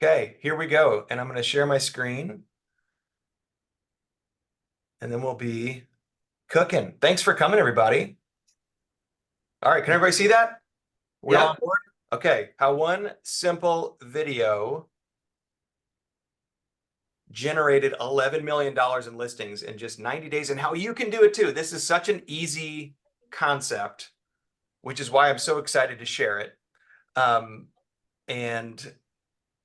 Okay, here we go. And I'm going to share my screen. And then we'll be cooking. Thanks for coming, everybody. All right, can everybody see that? We all on board? Okay, how one simple video generated $11 million in listings in just 90 days, and how you can do it too. This is such an easy concept, which is why I'm so excited to share it. And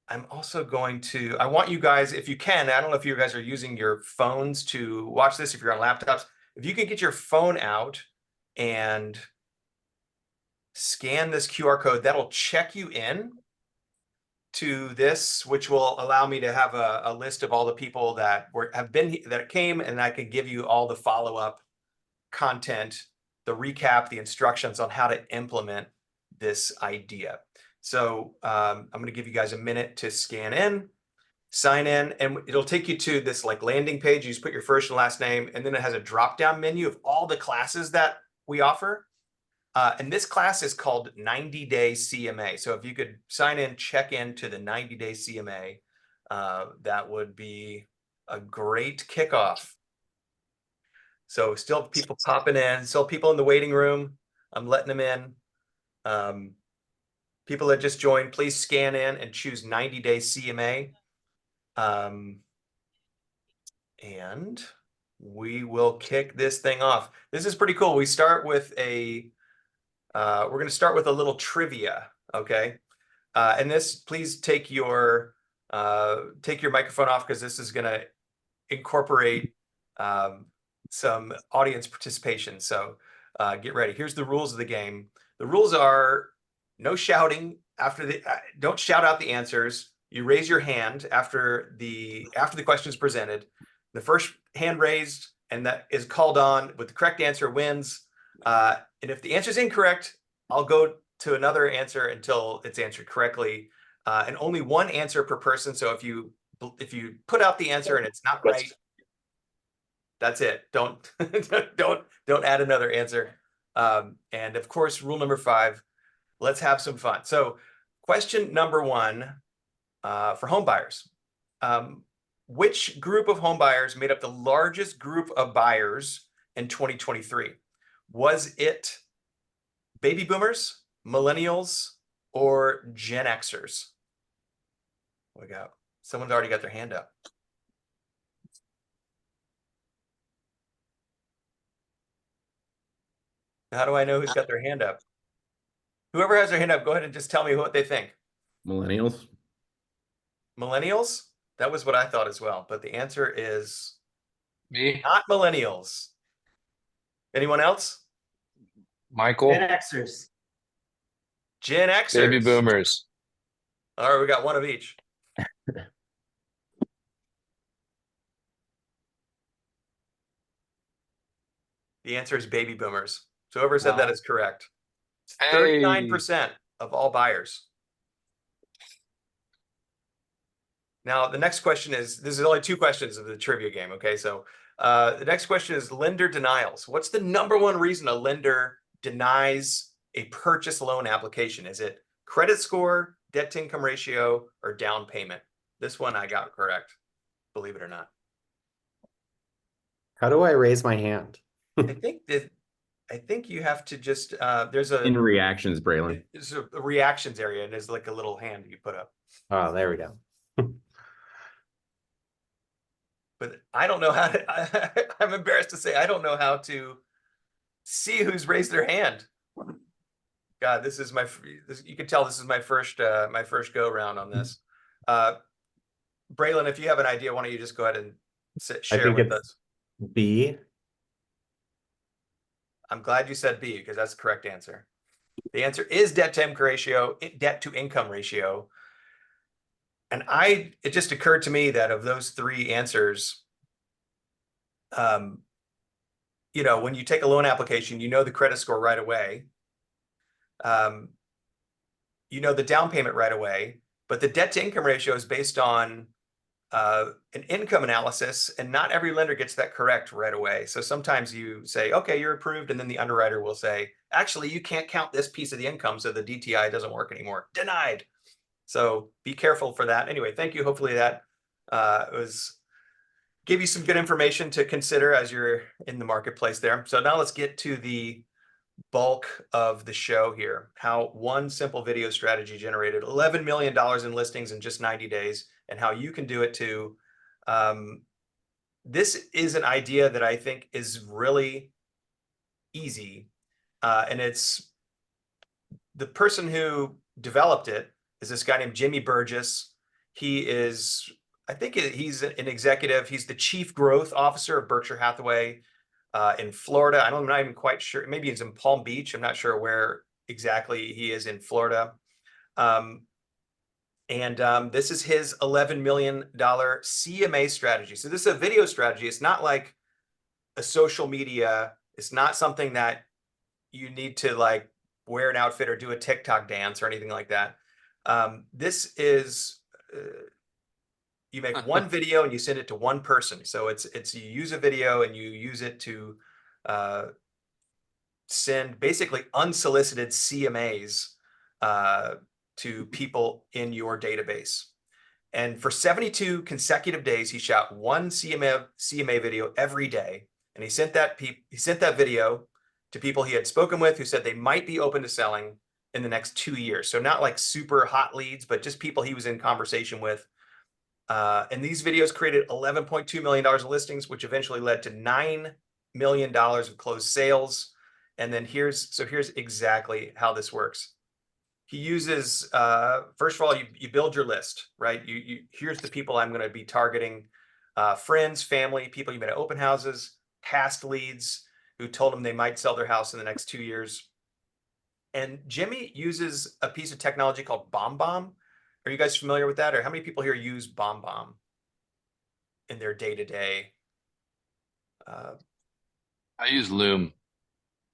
I'm also going to, I want you guys, if you can, I don't know if you guys are using your phones to watch this, if you're on laptops, if you can get your phone out and scan this QR code, that'll check you in to this, which will allow me to have a list of all the people that that came, and I can give you all the follow-up content, the recap, the instructions on how to implement this idea. So I'm going to give you guys a minute to scan in, sign in, and it'll take you to this like landing page. You just put your first and last name, and then it has a drop-down menu of all the classes that we offer. And this class is called 90-Day CMA. So if you could sign in, check into the 90-Day CMA, that would be a great kickoff. So still people popping in, still people in the waiting room. I'm letting them in. People that just joined, please scan in and choose 90-Day CMA. And we will kick this thing off. This is pretty cool. We start with we're going to start with a little trivia, okay? And this, please take your microphone off, because this is going to incorporate some audience participation. So get ready. Here's the rules of the game. The rules are no shouting don't shout out the answers. You raise your hand after the question is presented. The first hand raised and that is called on with the correct answer wins. And if the answer is incorrect, I'll go to another answer until it's answered correctly. And only one answer per person. So if you put out the answer and it's not right, that's it. Don't add another answer. And of course, rule number 5, let's have some fun. So question number 1 for home buyers. Which group of home buyers made up the largest group of buyers in 2023? Was it baby boomers, millennials, or Gen Xers? We got someone's already got their hand up. How do I know who's got their hand up? Whoever has their hand up, go ahead and just tell me what they think. Millennials. Millennials? That was what I thought as well, but the answer is Me. not millennials. Anyone else? Michael. Gen Xers. Gen Xers. Baby boomers. All right, we got one of each. The answer is baby boomers. So whoever said that is correct. 39% of all buyers. Now, the next question is, this is only 2 questions of the trivia game, okay? So the next question is lender denials. What's the #1 reason a lender denies a purchase loan application? Is it credit score, debt to income ratio, or down payment? This one I got correct, believe it or not. How do I raise my hand? I think you have to just, there's a... In reactions, Braylon. There's a reactions area, and there's like a little hand you put up. Oh, there we go. But I don't know how to, I'm embarrassed to say, I don't know how to see who's raised their hand. God, this is you can tell this is my first go round on this. Braylon, if you have an idea, why don't you just go ahead and share with us? B. I'm glad you said B, because that's the correct answer. The answer is debt to income ratio. And it just occurred to me that of those 3 answers, when you take a loan application, you know the credit score right away. You know the down payment right away, but the debt to income ratio is based on an income analysis, and not every lender gets that correct right away. So sometimes you say, okay, you're approved, and then the underwriter will say, actually, you can't count this piece of the income, so the DTI doesn't work anymore. Denied. So be careful for that. Anyway, thank you. Hopefully that give you some good information to consider as you're in the marketplace there. So now let's get to the bulk of the show here. How one simple video strategy generated $11 million in listings in just 90 days, and how you can do it too. This is an idea that I think is really easy. And it's the person who developed it is this guy named Jimmy Burgess. He is, I think he's an executive. He's the chief growth officer of Berkshire Hathaway in Florida. I'm not even quite sure. Maybe he's in Palm Beach. I'm not sure where exactly he is in Florida. This is his $11 million CMA strategy. So this is a video strategy. It's not like a social media. It's not something that you need to like wear an outfit or do a TikTok dance or anything like that. This is, you make one video and you send it to one person. So it's you use a video and you use it to send basically unsolicited CMAs to people in your database. And for 72 consecutive days, he shot one CMA video every day. And he sent that video to people he had spoken with who said they might be open to selling in the next 2 years. So not like super hot leads, but just people he was in conversation with. And these videos created $11.2 million in listings, which eventually led to $9 million of closed sales. And then here's exactly how this works. He uses, first of all, you build your list, right? Here's the people I'm going to be targeting, friends, family, people you met at open houses, past leads who told him they might sell their house in the next 2 years. And Jimmy uses a piece of technology called BombBomb. Are you guys familiar with that? Or how many people here use BombBomb in their day-to-day? I use Loom.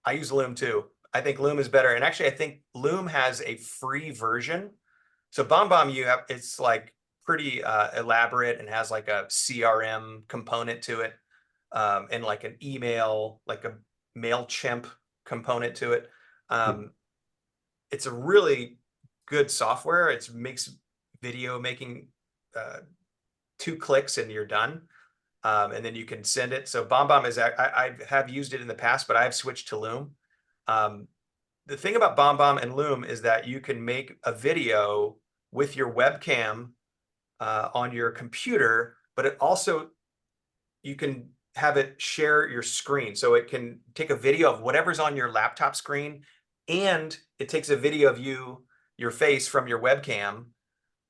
I use Loom too. I think Loom is better. And actually, I think Loom has a free version. So BombBomb, it's like pretty elaborate and has like a CRM component to it, and like an email, like a MailChimp component to it. It's a really good software. It makes video making 2 clicks and you're done. And then you can send it. So BombBomb is, I have used it in the past, but I've switched to Loom. The thing about BombBomb and Loom is that you can make a video with your webcam on your computer, but it also, you can have it share your screen. So it can take a video of whatever's on your laptop screen, and it takes a video of your face from your webcam,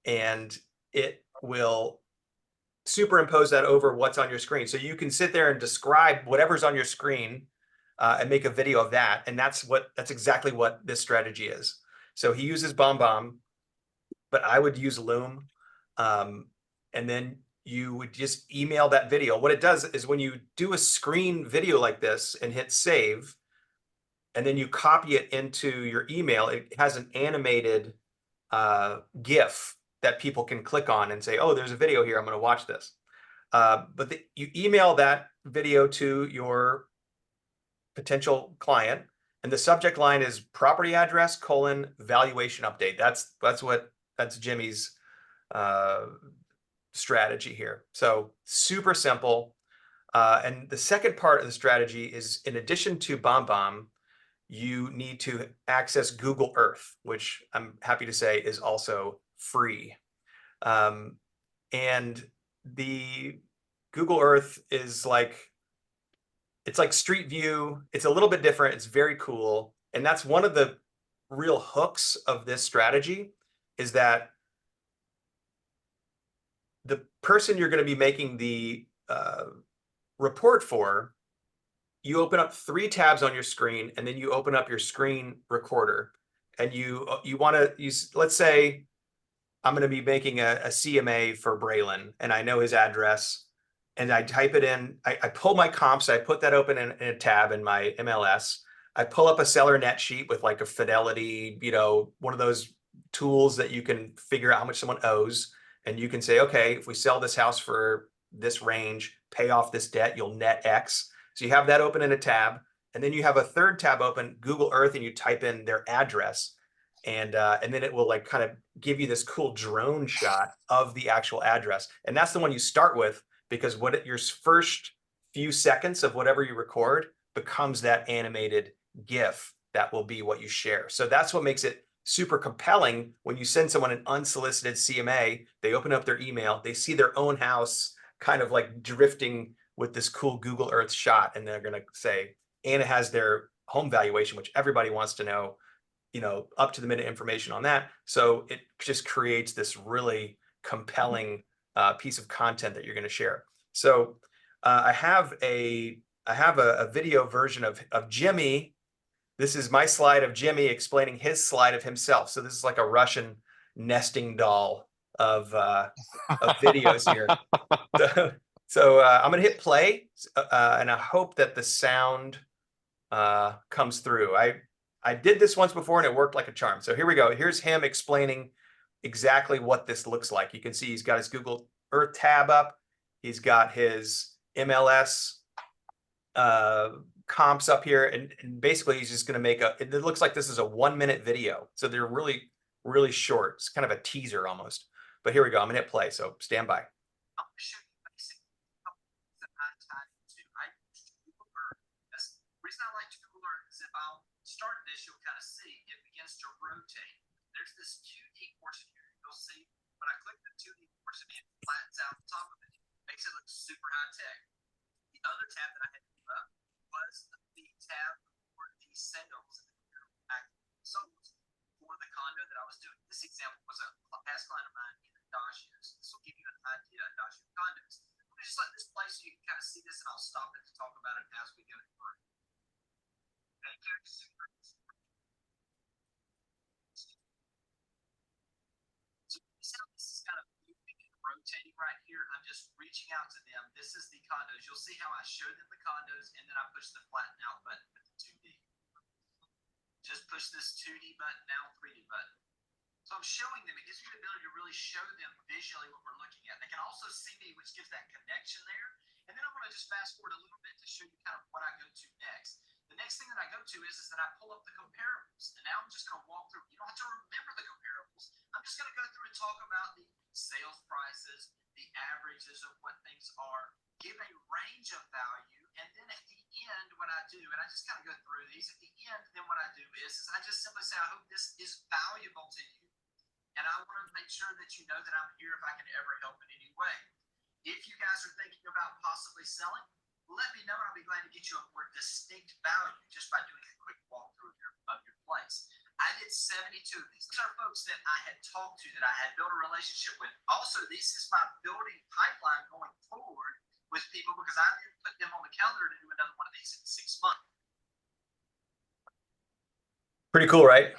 and it will superimpose that over what's on your screen. So you can sit there and describe whatever's on your screen and make a video of that. And that's exactly what this strategy is. So he uses BombBomb, but I would use Loom. And then you would just email that video. What it does is when you do a screen video like this and hit save, and then you copy it into your email, it has an animated GIF that people can click on and say, oh, there's a video here, I'm going to watch this. But you email that video to your potential client, and the subject line is property address : valuation update. That's Jimmy's strategy here. So super simple. And the second part of the strategy is, in addition to BombBomb, you need to access Google Earth, which I'm happy to say is also free. And the Google Earth is it's like Street View. It's a little bit different. It's very cool. And that's one of the real hooks of this strategy, is that the person you're going to be making the report for, you open up 3 tabs on your screen, and then you open up your screen recorder, and you want to use, let's say I'm going to be making a CMA for Braylon, and I know his address, and I type it in. I pull my comps. I put that open in a tab in my MLS. I pull up a seller net sheet with like a Fidelity, one of those tools that you can figure out how much someone owes. And you can say, okay, if we sell this house for this range, pay off this debt, you'll net X. So you have that open in a tab. And then you have a third tab open, Google Earth, and you type in their address. and then it will like kind of give you this cool drone shot of the actual address. And that's the one you start with, because your first few seconds of whatever you record becomes that animated GIF that will be what you share. So that's what makes it super compelling. When you send someone an unsolicited CMA, they open up their email, they see their own house kind of like drifting with this cool Google Earth shot, and they're going to say, and it has their home valuation, which everybody wants to know, up to the minute information on that. So it just creates this really compelling piece of content that you're going to share. So I have a video version of Jimmy. This is my slide of Jimmy explaining his slide of himself. So this is like a Russian nesting doll of videos here. So I'm gonna hit play, and I hope that the sound comes through. I did this once before and it worked like a charm. So here we go. Here's him explaining exactly what this looks like. You can see he's got his Google Earth tab up. He's got his MLS comps up here, and basically he's just going to make it looks like this is a 1-minute video. So they're really, really short. It's kind of a teaser almost. But here we go. I'm going to hit play. So stand by. I'm going to show you basic that I tied into. I use Google Earth. The reason I like Google Earth is if I'll start this, you'll kind of see it begins to rotate. There's this 2D portion here. You'll see when I click the 2D portion, it flattens out the top of it. Makes it look super high tech. The other tab that I had put up was the tab for the sales for the condo that I was doing. This example was a past client of mine in Adacious. This will give you an idea of Adacious condos. I'm going to just let this play so you can kind of see this, and I'll stop it to talk about it as we go through. Thank you. So this is kind of moving and rotating right here. I'm just reaching out to them. This is the condos. You'll see how I show them the condos, and then I push the flatten out button with the 2D. Just push this 2D button, now 3D button. So I'm showing them. It gives me the ability to really show them visually what we're looking at. They can also see me, which gives that connection there. And then I'm going to just fast forward a little bit to show you kind of what I go to next. The next thing that I go to is that I pull up the comparables. And now I'm just going to walk through. You don't have to remember the comparables. I'm just going to go through and talk about the sales prices, the averages of what things are, give a range of value, and then at the end, what I do, and I just kind of go through these, at the end, then what I do is I just simply say, I hope this is valuable to you, and I want to make sure that you know that I'm here if I can ever help in any way. If you guys are thinking about possibly selling, let me know, and I'll be glad to get you a more distinct value just by doing a quick walkthrough of your place. I did 72 of these. These are folks that I had talked to, that I had built a relationship with. Also, this is my building pipeline going forward with people, because I didn't put them on the calendar to do another one of these in 6 months. Pretty cool, right?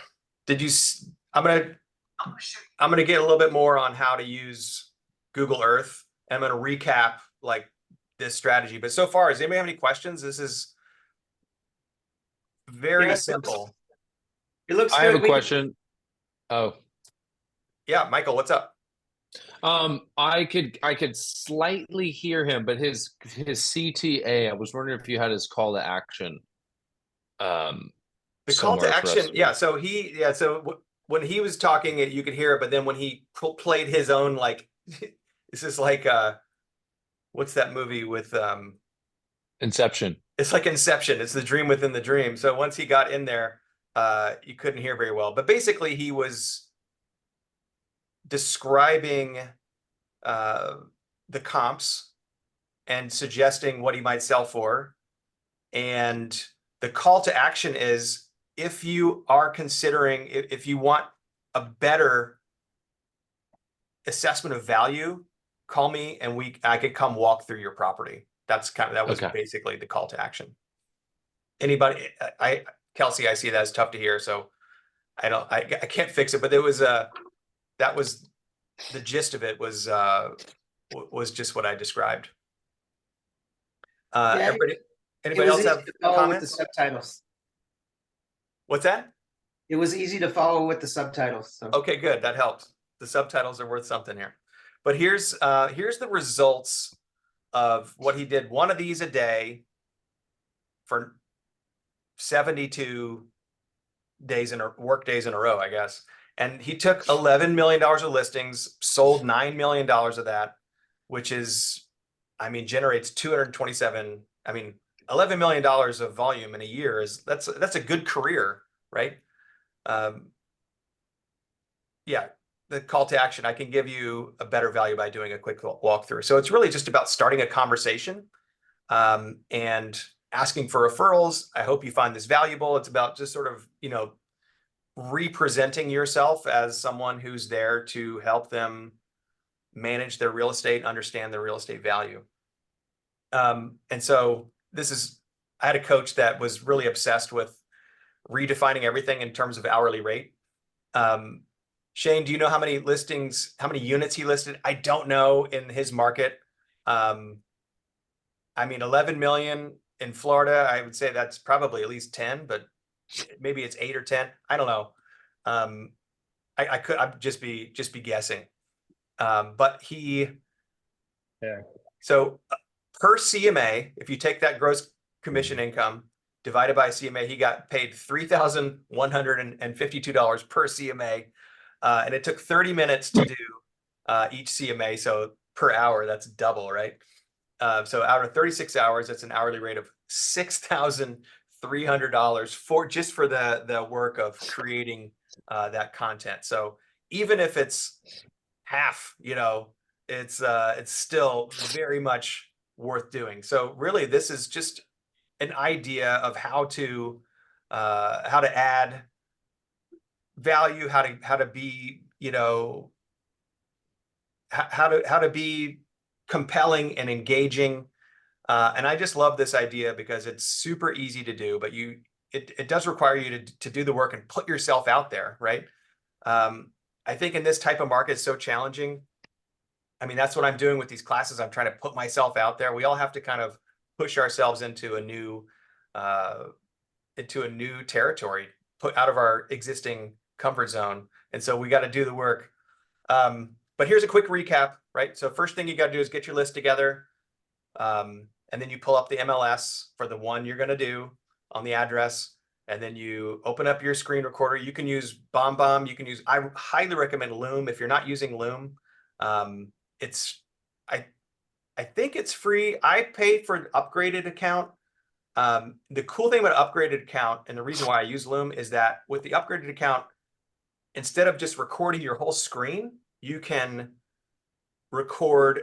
I'm gonna get a little bit more on how to use Google Earth. And I'm gonna recap like this strategy. But so far, does anybody have any questions? This is very simple. It looks I good. have a question. Oh, Yeah, Michael, what's up? I could slightly hear him, but his CTA, I was wondering if you had his call to action. The call to somewhere for us action, to yeah. read. So when he was talking, you could hear it, but then when he played his own, like, this is like what's that movie with Inception. It's like Inception. It's the dream within the dream. So once he got in there, you couldn't hear very well. But basically, he was describing the comps and suggesting what he might sell for. And the call to action is, if you are considering, if you want a better assessment of value, call me and I could come walk through your property. That was Okay. basically the call to action. Anybody, Kelsey, I see that as tough to hear, so I can't fix it, but there was that was the gist of it, was just what I described. Yeah, Anybody else have with the comments? subtitles. What's that? It was easy to follow with the subtitles. So. Okay, good. That helps. The subtitles are worth something here. But here's the results of what he did. One of these a day for 72 work days in a row, I guess. And he took $11 million of listings, sold $9 million of that, which is, I mean, generates 227. I mean, $11 million of volume in a year that's a good career, right? Yeah, the call to action, I can give you a better value by doing a quick walkthrough. So it's really just about starting a conversation and asking for referrals. I hope you find this valuable. It's about just sort of, representing yourself as someone who's there to help them manage their real estate, understand their real estate value. And so I had a coach that was really obsessed with redefining everything in terms of hourly rate. Shane, do you know how many units he listed? I don't know in his market. I mean, 11 million in Florida, I would say that's probably at least 10, but maybe it's 8 or 10. I don't know. I'd just be guessing. But so per CMA, if you take that gross commission income divided by CMA, he got paid $3,152 per CMA. And it took 30 minutes to do each CMA. So per hour, that's double, right? So out of 36 hours, that's an hourly rate of $6,300 for the work of creating that content. So even if it's half, it's still very much worth doing. So really, this is just an idea of how to add value, how to be, how to be compelling and engaging. And I just love this idea because it's super easy to do, but it does require you to do the work and put yourself out there, right? I think in this type of market, it's so challenging. I mean, that's what I'm doing with these classes. I'm trying to put myself out there. We all have to kind of push ourselves into a new territory, put out of our existing comfort zone. And so we got to do the work. But here's a quick recap, right? So first thing you got to do is get your list together. And then you pull up the MLS for the one you're going to do on the address. And then you open up your screen recorder. You can use BombBomb. I highly recommend Loom. If you're not using Loom, I think it's free. I paid for an upgraded account. The cool thing about upgraded account, and the reason why I use Loom, is that with the upgraded account, instead of just recording your whole screen, you can record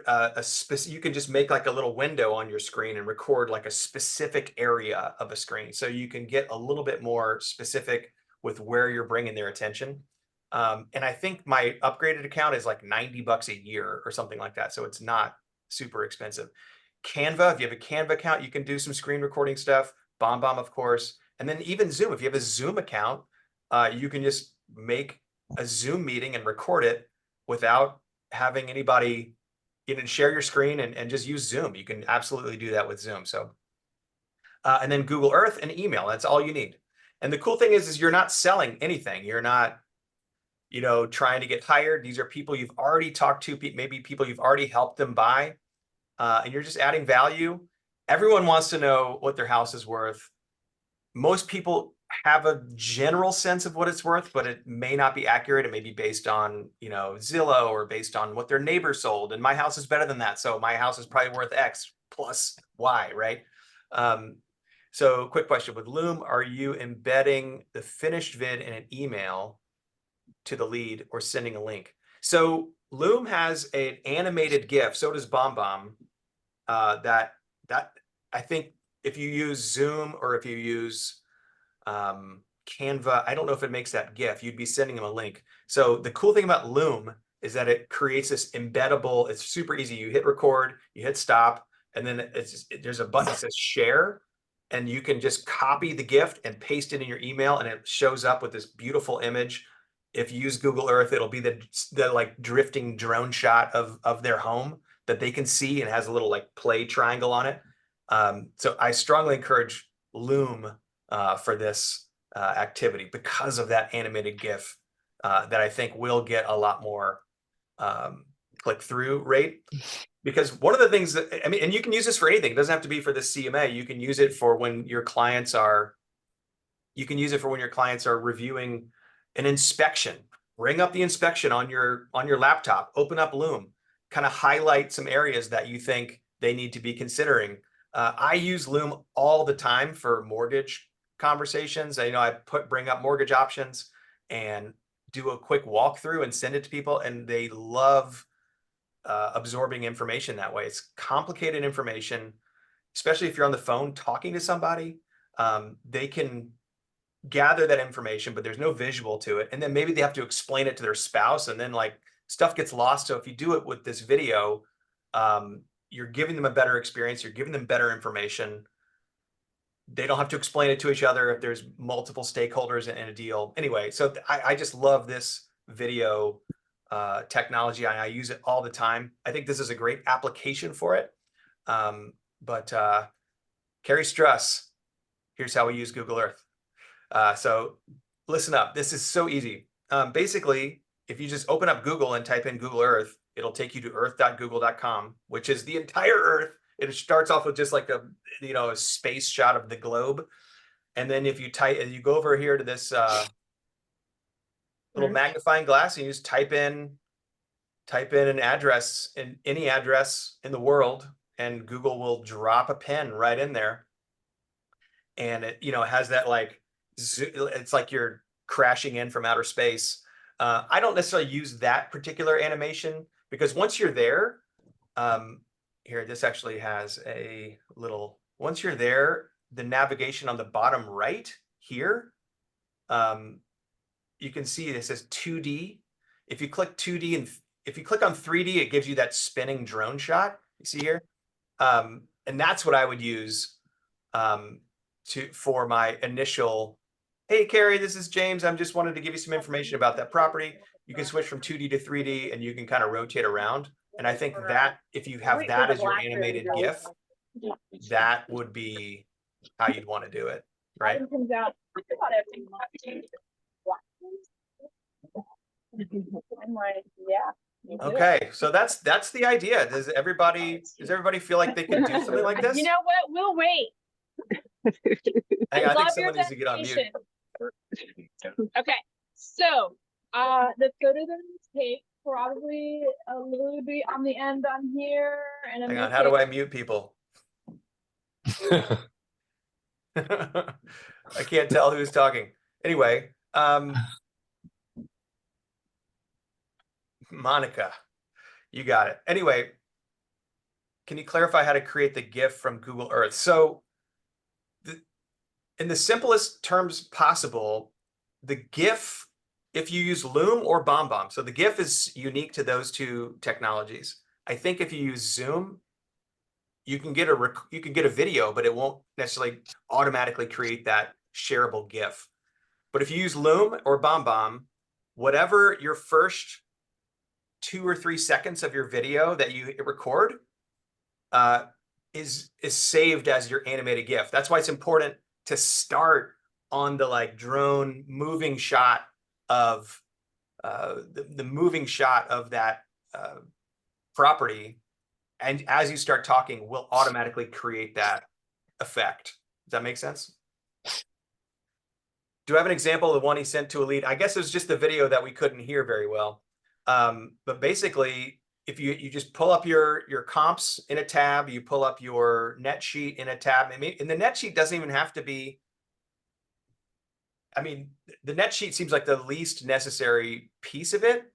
you can just make like a little window on your screen and record like a specific area of a screen. So you can get a little bit more specific with where you're bringing their attention. And I think my upgraded account is like $90 a year or something like that. So it's not super expensive. Canva, if you have a Canva account, you can do some screen recording stuff. BombBomb, of course. And then even Zoom, if you have a Zoom account, you can just make a Zoom meeting and record it without having anybody, share your screen and just use Zoom. You can absolutely do that with Zoom. So, and then Google Earth and email, that's all you need. And the cool thing is you're not selling anything. You're not, trying to get hired. These are people you've already talked to, maybe people you've already helped them buy, and you're just adding value. Everyone wants to know what their house is worth. Most people have a general sense of what it's worth, but it may not be accurate. It may be based on, Zillow or based on what their neighbor sold. And my house is better than that. So my house is probably worth X plus Y, right? So quick question with Loom, are you embedding the finished vid in an email to the lead or sending a link? So Loom has an animated GIF. So does BombBomb. That I think if you use Zoom or if you use Canva, I don't know if it makes that GIF. You'd be sending them a link. So the cool thing about Loom is that it creates this embeddable. It's super easy. You hit record, you hit stop, and then there's a button that says share, and you can just copy the GIF and paste it in your email, and it shows up with this beautiful image. If you use Google Earth, it'll be the like drifting drone shot of their home that they can see, and has a little like play triangle on it. So I strongly encourage Loom for this activity because of that animated GIF that I think will get a lot more click-through rate. Because one of the things that, I mean, and you can use this for anything. It doesn't have to be for the CMA. You can use it for when your clients are, You can use it for when your clients are reviewing an inspection. Bring up the inspection on your laptop, open up Loom, kind of highlight some areas that you think they need to be considering. I use Loom all the time for mortgage conversations. I bring up mortgage options and do a quick walkthrough and send it to people, and they love absorbing information that way. It's complicated information, especially if you're on the phone talking to somebody. They can gather that information, but there's no visual to it. And then maybe they have to explain it to their spouse, and then like stuff gets lost. So if you do it with this video, you're giving them a better experience. You're giving them better information. They don't have to explain it to each other if there's multiple stakeholders in a deal. Anyway, so I just love this video technology. I use it all the time. I think this is a great application for it. But Carrie Struss, here's how we use Google Earth. So listen up. This is so easy. Basically, if you just open up Google and type in Google Earth, it'll take you to earth.google.com, which is the entire Earth. It starts off with just like a space shot of the globe. And then if you go over here to this little magnifying glass, and you just type in an address, in any address in the world, and Google will drop a pin right in there. And it has that like, it's like you're crashing in from outer space. I don't necessarily use that particular animation, because once you're there, here, this actually has a little, once you're there, the navigation on the bottom right here, you can see this says 2D. If you click 2D, and if you click on 3D, it gives you that spinning drone shot you see here. And that's what I would use for my initial, hey, Carrie, this is James. I'm just wanted to give you some information about that property. You can switch from 2D to 3D, and you can kind of rotate around. And I think that if you have that as your animated GIF, that would be how you'd want to do it, right? Okay, so that's the idea. Does everybody feel like they could do something like this? You know what? We'll wait. Hang on, I think Love someone your needs to get on mute. dedication. Okay, so the photo that we take probably a little bit on the end on here, and I'm Hang gonna on, how do take- I mute people? I can't tell who's talking. Anyway, Monica, you got it. Anyway, can you clarify how to create the GIF from Google Earth? So in the simplest terms possible, the GIF, if you use Loom or BombBomb, so the GIF is unique to those two technologies. I think if you use Zoom, you can get a video, but it won't necessarily automatically create that shareable GIF. But if you use Loom or BombBomb, whatever your first 2 or 3 seconds of your video that you record is saved as your animated GIF. That's why it's important to start on the like drone moving shot of the moving shot of that property. And as you start talking, we'll automatically create that effect. Does that make sense? Do I have an example of the one he sent to a lead? I guess it was just the video that we couldn't hear very well. But basically, if you just pull up your comps in a tab, you pull up your net sheet in a tab. And the net sheet doesn't even have to be, I mean, the net sheet seems like the least necessary piece of it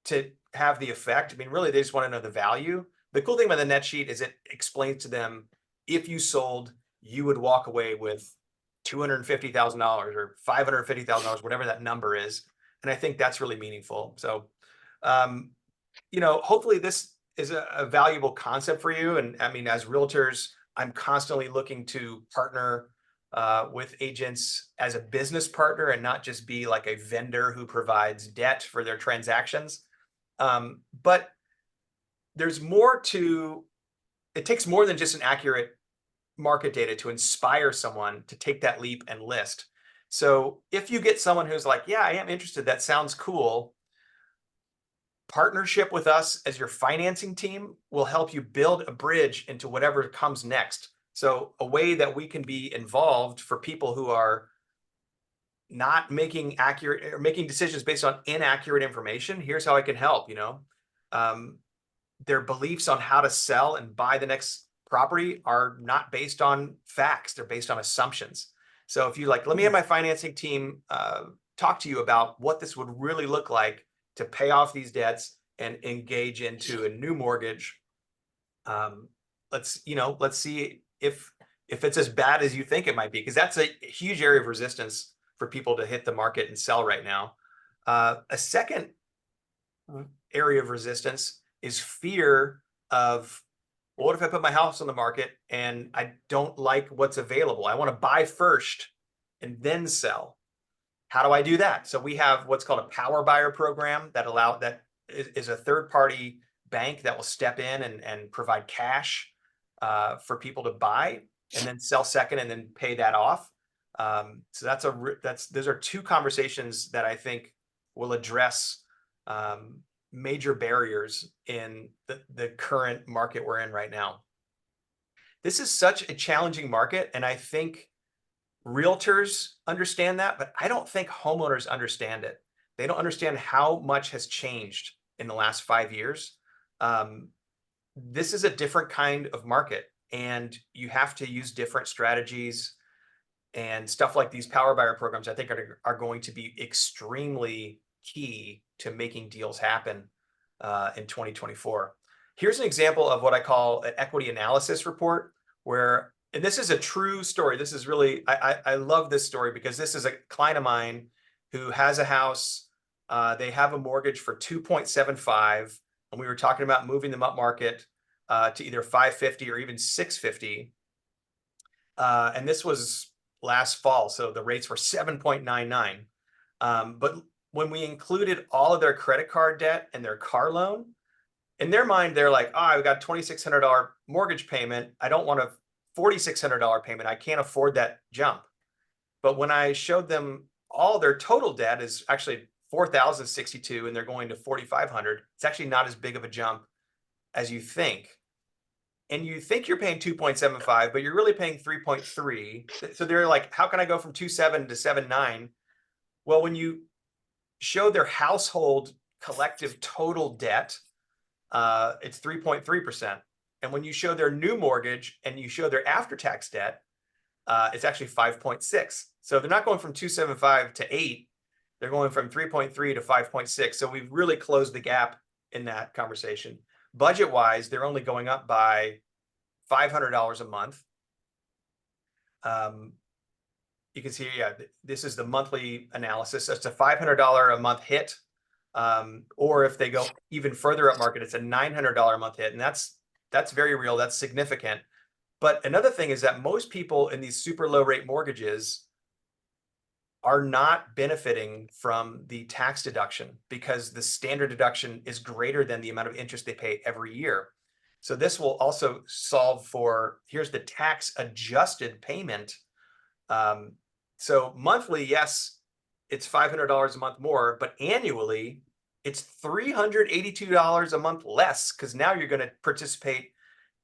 to have the effect. I mean, really, they just want to know the value. The cool thing about the net sheet is it explains to them, if you sold, you would walk away with $250,000 or $550,000, whatever that number is. And I think that's really meaningful. So, hopefully this is a valuable concept for you. And I mean, as realtors, I'm constantly looking to partner with agents as a business partner and not just be like a vendor who provides debt for their transactions. But there's more to, it takes more than just an accurate market data to inspire someone to take that leap and list. So if you get someone who's like, yeah, I am interested, that sounds cool, partnership with us as your financing team will help you build a bridge into whatever comes next. So a way that we can be involved for people who are not making accurate or making decisions based on inaccurate information, here's how I can help, you know. Their beliefs on how to sell and buy the next property are not based on facts, they're based on assumptions. So if you like, let me have my financing team talk to you about what this would really look like to pay off these debts and engage into a new mortgage. Let's see if it's as bad as you think it might be, because that's a huge area of resistance for people to hit the market and sell right now. A second area of resistance is fear of, what if I put my house on the market and I don't like what's available? I want to buy first and then sell. How do I do that? So we have what's called a power buyer program that is a third-party bank that will step in and provide cash for people to buy and then sell second and then pay that off. So those are two conversations that I think will address major barriers in the current market we're in right now. This is such a challenging market, and I think realtors understand that, but I don't think homeowners understand it. They don't understand how much has changed in the last 5 years. This is a different kind of market, and you have to use different strategies, and stuff like these power buyer programs, I think are going to be extremely key to making deals happen in 2024. Here's an example of what I call an equity analysis report, where, and this is a true story. This is really, I love this story because this is a client of mine who has a house. They have a mortgage for 2.75, and we were talking about moving them up market to either 550 or even 650. And this was last fall, so the rates were 7.99. But when we included all of their credit card debt and their car loan, in their mind, they're like, oh, I've got $2,600 mortgage payment. I don't want a $4,600 payment. I can't afford that jump. But when I showed them all their total debt is actually $4,062 and they're going to $4,500, it's actually not as big of a jump as you think. And you think you're paying 2.75, but you're really paying 3.3. So they're like, how can I go from 2.7 to 7.9? Well, when you show their household collective total debt, it's 3.3%. And when you show their new mortgage and you show their after-tax debt, it's actually 5.6. So they're not going from 2.75 to 8. They're going from 3.3 to 5.6. So we've really closed the gap in that conversation. Budget-wise, they're only going up by $500 a month. You can see, yeah, this is the monthly analysis. So it's a $500 a month hit. Or if they go even further up market, it's a $900 a month hit. And that's very real. That's significant. But another thing is that most people in these super low rate mortgages are not benefiting from the tax deduction because the standard deduction is greater than the amount of interest they pay every year. So this will also solve for, here's the tax adjusted payment. So monthly, yes, it's $500 a month more, but annually it's $382 a month less, because now you're going to participate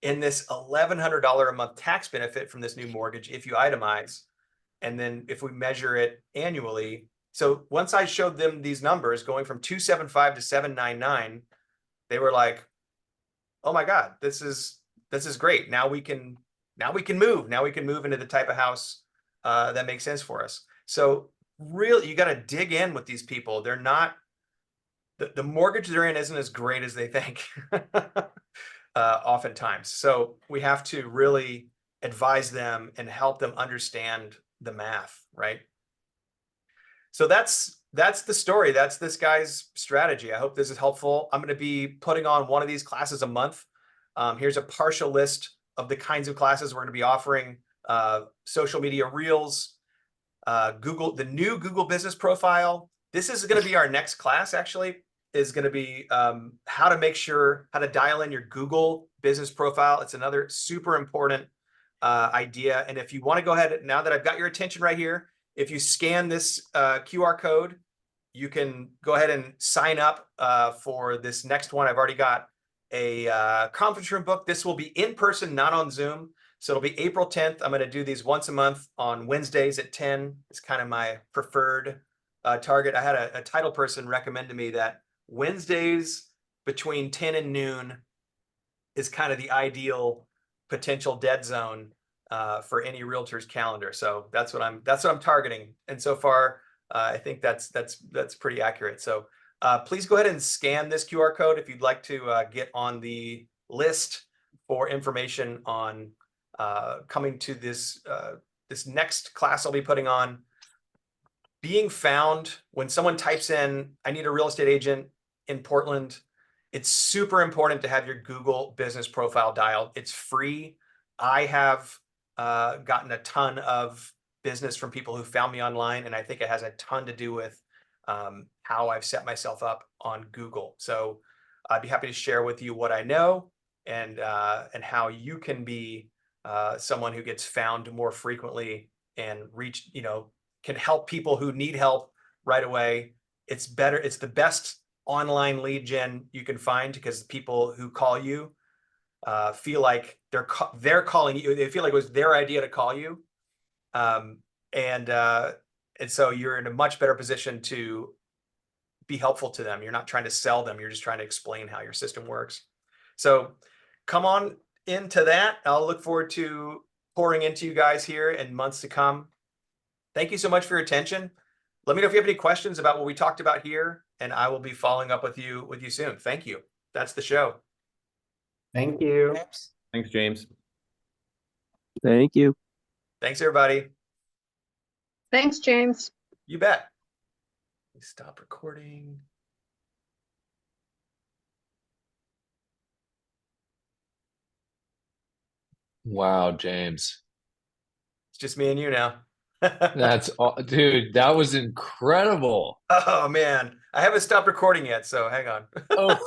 in this $1,100 a month tax benefit from this new mortgage if you itemize. And then if we measure it annually, so once I showed them these numbers going from 275 to 799, they were like, oh my God, this is great. Now we can move. Now we can move into the type of house that makes sense for us. So really, you got to dig in with these people. They're not, the mortgage they're in isn't as great as they think oftentimes. So we have to really advise them and help them understand the math, right? So that's the story. That's this guy's strategy. I hope this is helpful. I'm going to be putting on one of these classes a month. Here's a partial list of the kinds of classes we're going to be offering. Social media reels, the new Google business profile. This is going to be our next class, actually, is going to be how to dial in your Google business profile. It's another super important idea. And if you want to go ahead, now that I've got your attention right here, if you scan this QR code, you can go ahead and sign up for this next one. I've already got a conference room book. This will be in person, not on Zoom. So it'll be April 10th. I'm going to do these once a month on Wednesdays at 10. It's kind of my preferred target. I had a title person recommend to me that Wednesdays between 10 and noon is kind of the ideal potential dead zone for any realtor's calendar. So that's what I'm targeting. And so far, I think that's pretty accurate. So please go ahead and scan this QR code if you'd like to get on the list for information on coming to this this next class I'll be putting on. Being found, when someone types in, I need a real estate agent in Portland, it's super important to have your Google business profile dialed. It's free. I have gotten a ton of business from people who found me online, and I think it has a ton to do with how I've set myself up on Google. So I'd be happy to share with you what I know and how you can be someone who gets found more frequently and reach, can help people who need help right away. It's better. It's the best online lead gen you can find because people who call you feel like they're calling you. They feel like it was their idea to call you. And so you're in a much better position to be helpful to them. You're not trying to sell them. You're just trying to explain how your system works. So come on into that. I'll look forward to pouring into you guys here in months to come. Thank you so much for your attention. Let me know if you have any questions about what we talked about here, and I will be following up with you soon. Thank you. That's the show. Thank you. Thanks, James. Thank you. Thanks, everybody. Thanks, James. You bet. Stop recording. Wow, James. It's just me and you now. That's all, dude. That was incredible. Oh man, I haven't stopped recording yet, so hang on. Oh.